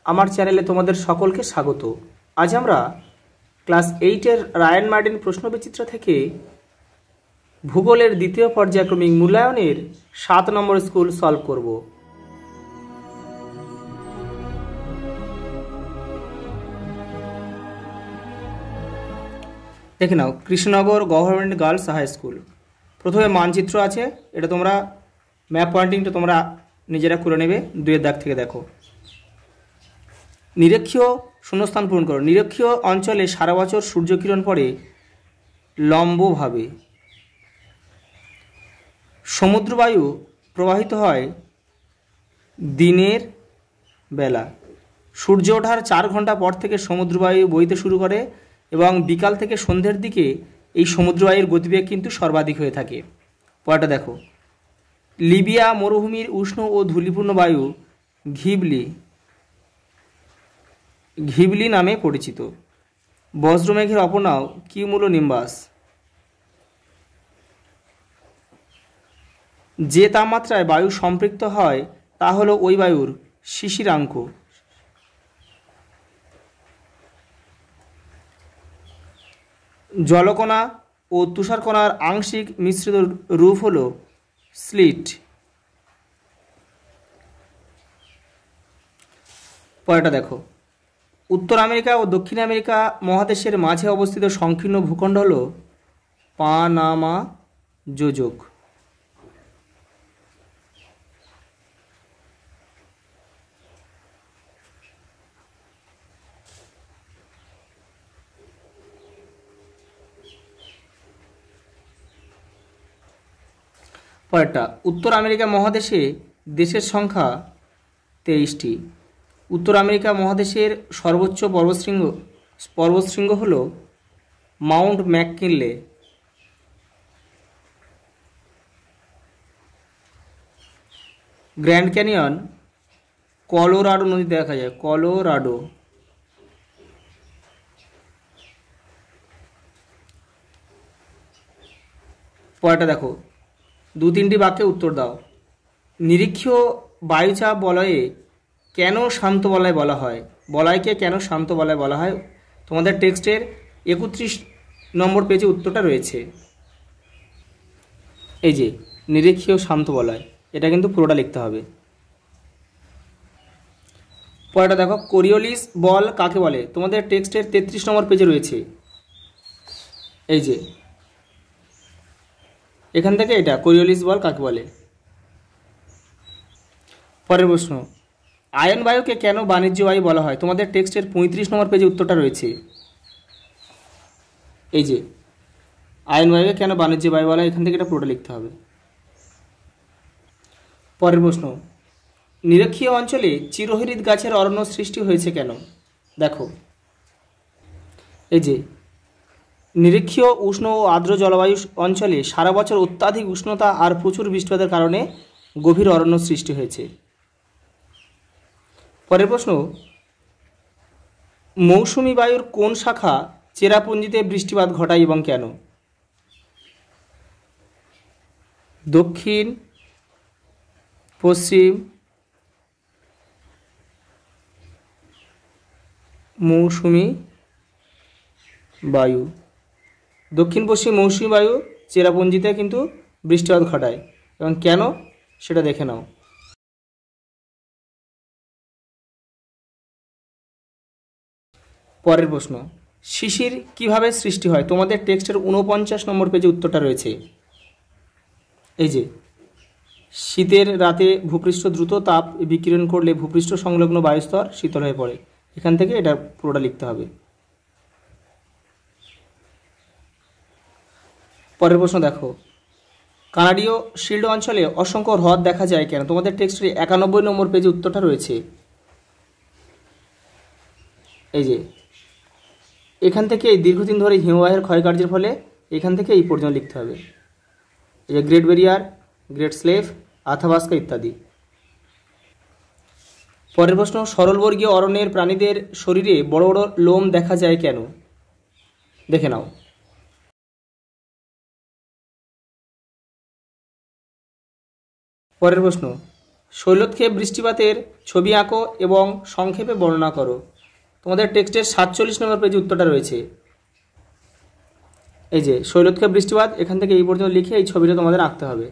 আমার চ্যানেলে তোমাদের সকলকে স্বাগত। আজ আমরা ক্লাস 8-এর রায়ান মার্টিন প্রশ্নবিচিত্র থেকে ভূগোলের দ্বিতীয় পর্যায়ক্রমিক মূল্যায়নের 7 নম্বর স্কুল সলভ করব। দেখে নাও, Krishnanagar government girls high school. প্রথমে মানচিত্র আছে, এটা তোমরা ম্যাপ পয়েন্টিংটা তোমরা নিজেরা করে নেবে। 2-এর দাগ থেকে দেখো। নিরক্ষীয় শূন্যস্থান পূরণ করো। নিরক্ষীয় অঞ্চলে সারা বছর সূর্যকিরণ পড়ে লম্বভাবে। সমুদ্রবায়ু প্রবাহিত হয় দিনের বেলা। সূর্য ওঠার 4 ঘন্টা পর থেকে সমুদ্রবায়ু বইতে শুরু করে এবং বিকাল থেকে সন্ধ্যের দিকে এই সমুদ্রবায়ুর গতিবেগ কিন্তু সর্বাধিক হয়ে থাকে। পরেরটা দেখো। লিবিয়া মরুভূমির উষ্ণ ও ধূলিপূর্ণ বায়ু ঘিবলি নামে পরিচিত। বজ্রমেঘের অপর নাম কিউমুলোনিম্বাস। যে তাপমাত্রায় বায়ু সম্পৃক্ত হয় তা হলো ওই বায়ুর শিশিরাঙ্ক। জলকণা ও তুষারকণার আংশিক মিশ্রিত রূপ হলো স্লিট। পরেরটা দেখো। উত্তর আমেরিকা ও দক্ষিণ আমেরিকা মহাদেশের মাঝে অবস্থিত সংকীর্ণ ভূখণ্ড হল পানামা যোজক। পরেরটা। উত্তর আমেরিকা মহাদেশে দেশের সংখ্যা 23টি। উত্তর আমেরিকা মহাদেশের সর্বোচ্চ পর্বতশৃঙ্গ হল Mount McKinley. Grand canyon Colorado নদীতে দেখা যায়, কলোরাডো। পরেরটা দেখো। 2-3টি বাক্যে উত্তর দাও। নিরীক্ষীয় বায়ুচাপ বলয়ে কেন শান্ত বলয় বলা হয়? বলয়কে কেন শান্ত বলয় বলা হয়? তোমাদের টেক্সটের 31 নম্বর পেজে উত্তরটা রয়েছে। এই যে নিরীক্ষীয় শান্ত বলয়, এটা কিন্তু পুরোটা লিখতে হবে। পরেরটা দেখো। কোরিওলিস বল কাকে বলে? তোমাদের টেক্সটের 33 নম্বর পেজে রয়েছে। এই যে এখান থেকে এটা কোরিওলিস বল কাকে বলে। পরের প্রশ্ন। আয়ন বায়ুকে কেন বাণিজ্য বায়ু বলা হয়? তোমাদের টেক্সটের 35 নম্বর পেজে উত্তরটা রয়েছে। এই যে আয়ন বায়ুকে কেন বাণিজ্য বায়ু বলা হয়, এখান থেকে এটা পুরোটা লিখতে হবে। পরের প্রশ্ন। নিরক্ষীয় অঞ্চলে চিরহরিৎ গাছের অরণ্য সৃষ্টি হয়েছে কেন? দেখো, এই যে নিরক্ষীয় উষ্ণ ও আর্দ্র জলবায়ু অঞ্চলে সারা বছর অত্যাধিক উষ্ণতা আর প্রচুর বৃষ্টিপাতের কারণে গভীর অরণ্য সৃষ্টি হয়েছে। পরের প্রশ্ন। মৌসুমী বায়ুর কোন শাখা চেরাপুঞ্জিতে বৃষ্টিপাত ঘটায় এবং কেন? দক্ষিণ, পশ্চিম মৌসুমী বায়ু। দক্ষিণ পশ্চিম মৌসুমী বায়ু চেরাপুঞ্জিতে কিন্তু বৃষ্টিপাত ঘটায় এবং কেন সেটা দেখে নাও। পরের প্রশ্ন। শিশির কিভাবে সৃষ্টি হয়? তোমাদের টেক্সটের 49 নম্বর পেজে উত্তরটা রয়েছে। এই যে শীতের রাতে ভূপৃষ্ঠ দ্রুত তাপ বিকিরণ করলে ভূপৃষ্ঠ সংলগ্ন বায়ুস্তর শীতল হয়ে পড়ে। এখান থেকে এটা পুরোটা লিখতে হবে। পরের প্রশ্ন দেখো। কানাডীয় শিল্ড অঞ্চলে অসংখ্য হ্রদ দেখা যায় কেন? তোমাদের টেক্সটের 91 নম্বর পেজে উত্তরটা রয়েছে। এই যে এখান থেকে এই দীর্ঘদিন ধরে হিমবাহের ক্ষয়কার্যের ফলে এখান থেকে এই পর্যন্ত লিখতে হবে। এই যে great barrier, great slave, Athabasca ইত্যাদি। পরের প্রশ্ন। সরলবর্গীয় অরণ্যের প্রাণীদের শরীরে বড় বড় লোম দেখা যায় কেন? দেখে নাও। পরের প্রশ্ন। শৈলক্ষেপ বৃষ্টিপাতের ছবি আঁকো এবং সংক্ষেপে বর্ণনা করো। তোমাদের টেক্সটের 47 নম্বর পেজে উত্তরটা রয়েছে। এই যে শৈলক্ষেপ বৃষ্টিপাত, এখান থেকে এই পর্যন্ত লিখে এই ছবিটা তোমাদের আঁকতে হবে।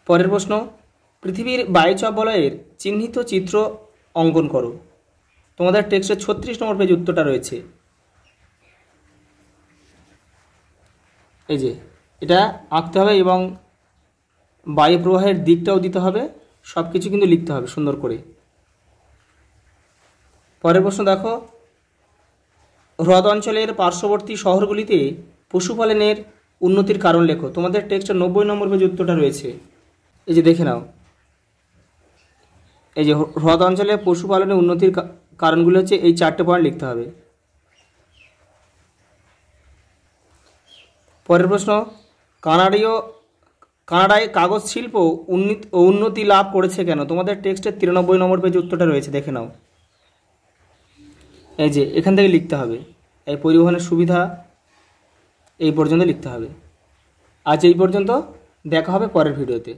পরের প্রশ্ন, পৃথিবীর বায়ুচাপ বলয়ের চিহ্নিত চিত্র অঙ্কন করো। তোমাদের টেক্সটের 36 নম্বর পেজে উত্তরটা রয়েছে। এই যে এটা আঁকতে হবে এবং বায়ু প্রবাহের দিকটাও দিতে হবে, সব কিছু কিন্তু লিখতে হবে সুন্দর করে। পরের প্রশ্ন দেখো, হ্রদ অঞ্চলের পার্শ্ববর্তী শহরগুলিতে পশুপালনের উন্নতির কারণ লেখো। তোমাদের টেক্সটের 90 নম্বর পেজে উত্তরটা রয়েছে। এই যে দেখে নাও, এই যে হ্রদ অঞ্চলে পশুপালনের উন্নতির কারণগুলো হচ্ছে এই 4টে পয়েন্ট লিখতে হবে। পরের প্রশ্ন, কানাডায় কাগজ শিল্প উন্নতি লাভ করেছে কেন? তোমাদের টেক্সটের 93 নম্বর পেজে উত্তরটা রয়েছে, দেখে নাও। এই যে এখান থেকে লিখতে হবে, এই পরিবহনের সুবিধা এই পর্যন্ত লিখতে হবে। আজ এই পর্যন্ত, দেখা হবে পরের ভিডিওতে।